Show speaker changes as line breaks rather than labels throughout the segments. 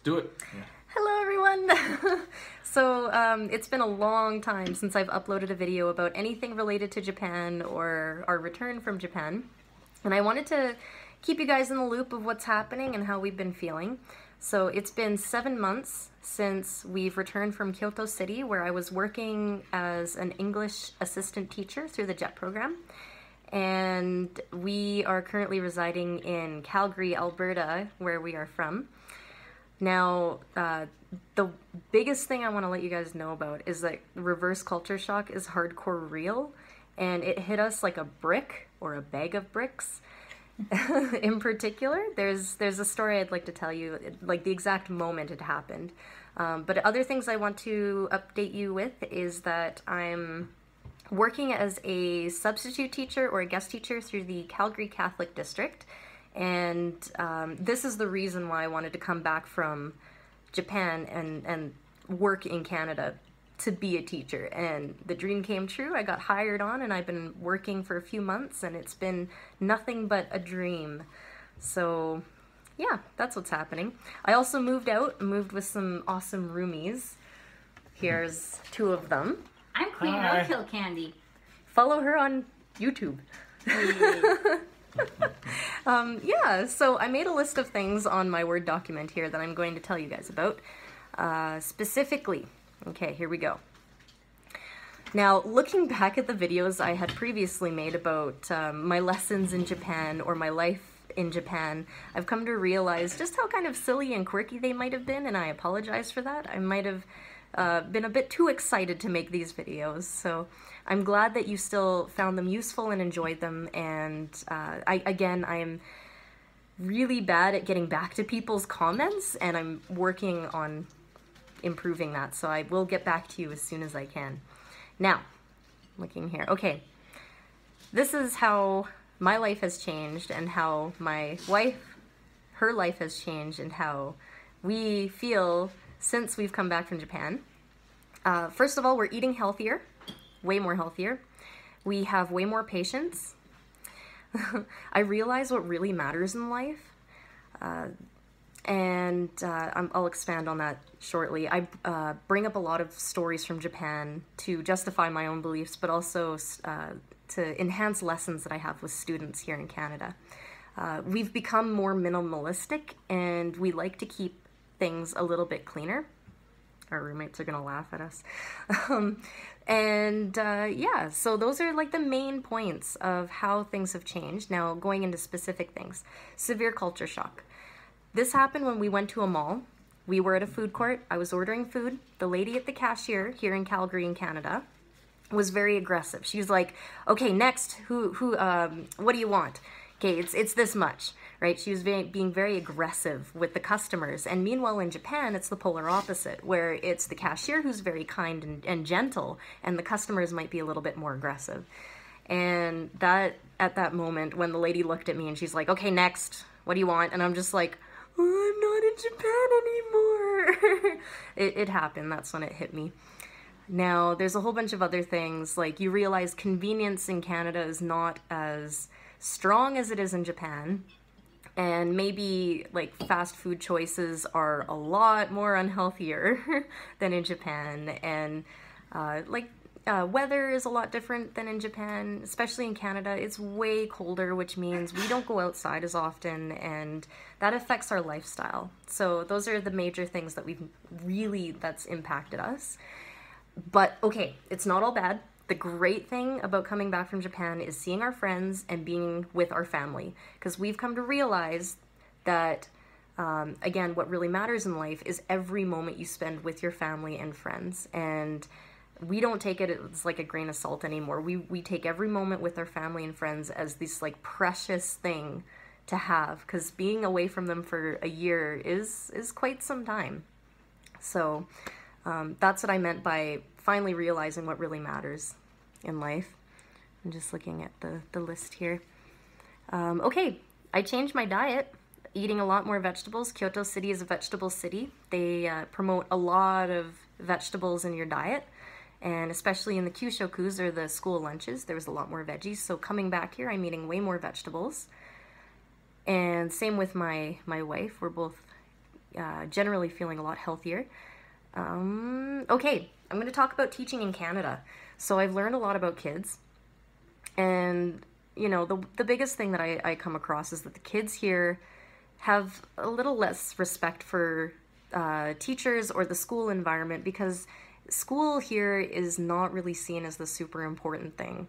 do it.
Yeah.
Hello everyone! So it's been a long time since I've uploaded a video about anything related to Japan or our return from Japan. And I wanted to keep you guys in the loop of what's happening and how we've been feeling. So it's been 7 months since we've returned from Kyoto City, where I was working as an English assistant teacher through the JET program. And we are currently residing in Calgary, Alberta, where we are from. Now, the biggest thing I want to let you guys know about is that reverse culture shock is hardcore real, and it hit us like a brick or a bag of bricks. In particular, there's a story I'd like to tell you, like the exact moment it happened. But other things I want to update you with is that I'm working as a substitute teacher or a guest teacher through the Calgary Catholic District. And this is the reason why I wanted to come back from Japan and work in Canada to be a teacher. And the dream came true. I got hired on and I've been working for a few months and it's been nothing but a dream. So yeah, that's what's happening. I also moved out, moved with some awesome roomies. Here's two of them.
I'm Queen Roadkill Candy.
Follow her on YouTube. Yeah, so I made a list of things on my Word document here that I'm going to tell you guys about. Specifically, okay, here we go. Now, looking back at the videos I had previously made about my lessons in Japan or my life in Japan, I've come to realize just how kind of silly and quirky they might have been, and I apologize for that. I might have been a bit too excited to make these videos, so I'm glad that you still found them useful and enjoyed them. And I am really bad at getting back to people's comments, and I'm working on improving that, so I will get back to you as soon as I can. Now, looking here, okay, this is how my life has changed and how my wife, her life has changed, and how we feel since we've come back from Japan. First of all, we're eating healthier, way more healthier. We have way more patience. I realize what really matters in life, and I'll expand on that shortly. I bring up a lot of stories from Japan to justify my own beliefs, but also to enhance lessons that I have with students here in Canada. We've become more minimalistic, and we like to keep things a little bit cleaner. Our roommates are gonna laugh at us. Yeah, so those are like the main points of how things have changed. Now, going into specific things. Severe culture shock. This happened when we went to a mall. We were at a food court. I was ordering food. The lady at the cashier here in Calgary in Canada was very aggressive. She was like, okay, next, what do you want? Okay, it's this much, right? She was being very aggressive with the customers. And meanwhile, in Japan, it's the polar opposite, where it's the cashier who's very kind and gentle, and the customers might be a little bit more aggressive. And that, at that moment, when the lady looked at me and she's like, okay, next, what do you want? And I'm just like, oh, I'm not in Japan anymore. It happened. That's when it hit me. Now, there's a whole bunch of other things, like you realize convenience in Canada is not as strong as it is in Japan, and maybe like fast food choices are a lot more unhealthier than in Japan, and weather is a lot different than in Japan, especially in Canada. It's way colder, which means we don't go outside as often, and that affects our lifestyle. So those are the major things that that's impacted us. But okay, it's not all bad. The great thing about coming back from Japan is seeing our friends and being with our family, because we've come to realize that, again, what really matters in life is every moment you spend with your family and friends. And we don't take it as like a grain of salt anymore. We take every moment with our family and friends as this like precious thing to have, because being away from them for a year is quite some time. So that's what I meant by finally realizing what really matters in life. I'm just looking at the list here. Okay, I changed my diet, eating a lot more vegetables. Kyoto City is a vegetable city. They promote a lot of vegetables in your diet, and especially in the kyushokus, or the school lunches, there was a lot more veggies. So coming back here, I'm eating way more vegetables. And same with my wife. We're both generally feeling a lot healthier. Okay, I'm going to talk about teaching in Canada. So I've learned a lot about kids, and you know, the biggest thing that I come across is that the kids here have a little less respect for teachers or the school environment, because school here is not really seen as the super important thing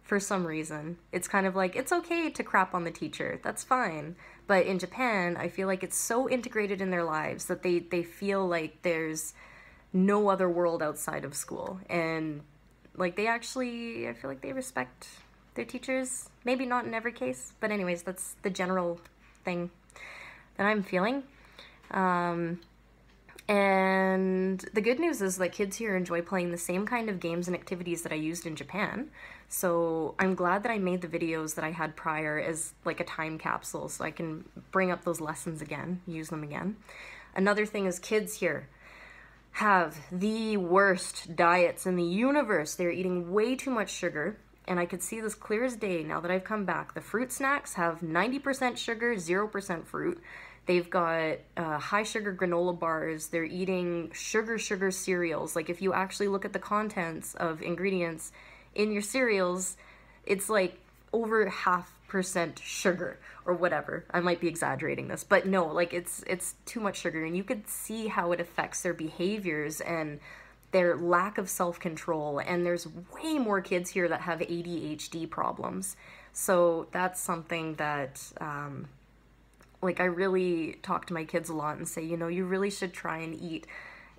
for some reason. It's kind of like, it's okay to crap on the teacher, that's fine. But in Japan, I feel like it's so integrated in their lives that they feel like there's no other world outside of school. And like they actually, I feel like they respect their teachers. Maybe not in every case, but anyways, that's the general thing that I'm feeling. And the good news is that kids here enjoy playing the same kind of games and activities that I used in Japan. So I'm glad that I made the videos that I had prior as like a time capsule, so I can bring up those lessons again, use them again. Another thing is kids here have the worst diets in the universe. They're eating way too much sugar, and I could see this clear as day now that I've come back. The fruit snacks have 90% sugar, 0% fruit. They've got high sugar granola bars. They're eating sugar cereals. Like if you actually look at the contents of ingredients in your cereals, it's like over 0.5% sugar or whatever. I might be exaggerating this, but no, like it's too much sugar, and you could see how it affects their behaviors and their lack of self-control. And there's way more kids here that have ADHD problems. So that's something that like I really talk to my kids a lot and say, you know, you really should try and eat,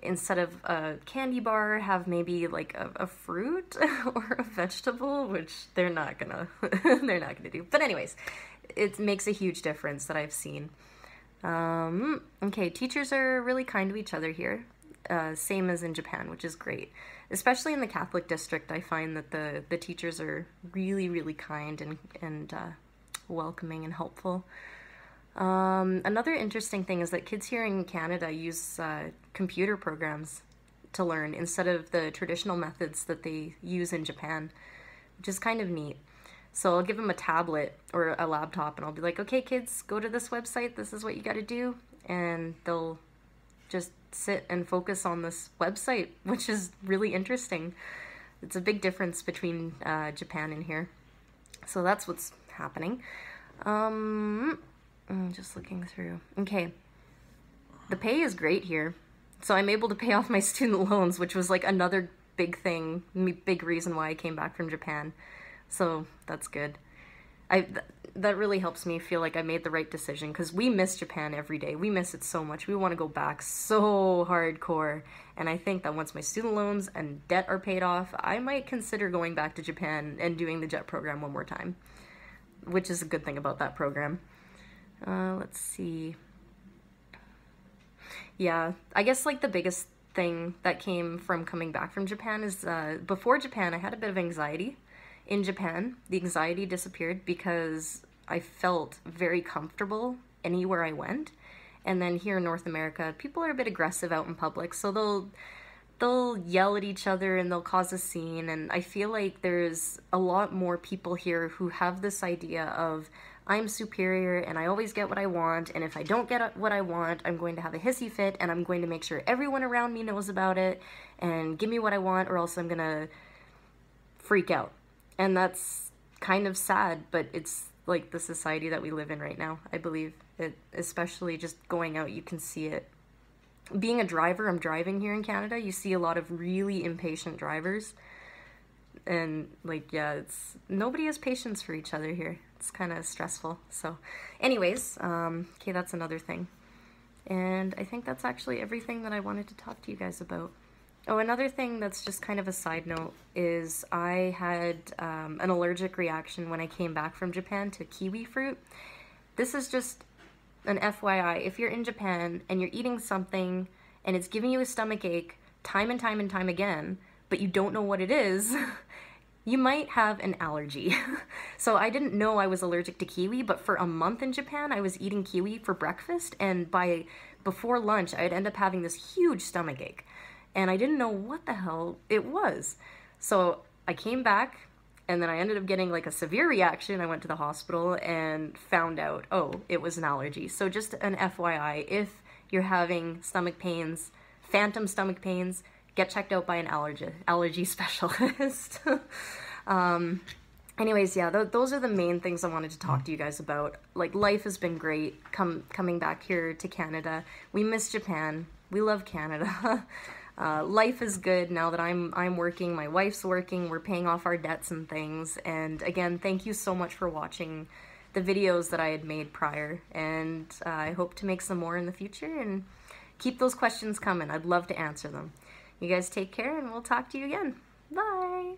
instead of a candy bar, have maybe like a fruit or a vegetable, which they're not gonna do. But anyways, it makes a huge difference that I've seen. Okay, teachers are really kind to each other here, same as in Japan, which is great. Especially in the Catholic district, I find that the teachers are really kind and welcoming and helpful. Another interesting thing is that kids here in Canada use computer programs to learn instead of the traditional methods that they use in Japan, which is kind of neat. So I'll give them a tablet or a laptop, and I'll be like, okay kids, go to this website, this is what you got to do, and they'll just sit and focus on this website, which is really interesting. It's a big difference between Japan and here. So that's what's happening. I'm just looking through. Okay, the pay is great here. So I'm able to pay off my student loans, which was like another big thing, big reason why I came back from Japan. So that's good. That really helps me feel like I made the right decision, because we miss Japan every day. We miss it so much. We want to go back so hardcore. And I think that once my student loans and debt are paid off, I might consider going back to Japan and doing the JET program one more time, which is a good thing about that program. Let's see. Yeah, I guess like the biggest thing that came from coming back from Japan is before Japan, I had a bit of anxiety. In Japan, the anxiety disappeared because I felt very comfortable anywhere I went. And then here in North America, people are a bit aggressive out in public, so they'll yell at each other and they'll cause a scene. And I feel like there's a lot more people here who have this idea of, I'm superior and I always get what I want, and if I don't get what I want, I'm going to have a hissy fit, and I'm going to make sure everyone around me knows about it and give me what I want, or else I'm gonna freak out. And that's kind of sad, but it's like the society that we live in right now, I believe. Especially just going out, you can see it. Being a driver, I'm driving here in Canada, you see a lot of really impatient drivers. And like, yeah, nobody has patience for each other here. It's kind of stressful. So anyways, okay, that's another thing. And I think that's actually everything that I wanted to talk to you guys about. Oh, another thing that's just kind of a side note is I had an allergic reaction when I came back from Japan to kiwi fruit. This is just an FYI. If you're in Japan and you're eating something and it's giving you a stomach ache time and time and time again, but you don't know what it is, you might have an allergy. So I didn't know I was allergic to kiwi, but for a month in Japan, I was eating kiwi for breakfast, and before lunch, I'd end up having this huge stomach ache. And I didn't know what the hell it was. So I came back, and then I ended up getting like a severe reaction. I went to the hospital and found out, oh, it was an allergy. So just an FYI, if you're having stomach pains, phantom stomach pains, get checked out by an allergy specialist. Anyways, yeah, those are the main things I wanted to talk to you guys about. Like, life has been great coming back here to Canada. We miss Japan. We love Canada. Life is good now that I'm working, my wife's working, we're paying off our debts and things. And again, thank you so much for watching the videos that I had made prior. And I hope to make some more in the future, and keep those questions coming. I'd love to answer them. You guys take care, and we'll talk to you again. Bye!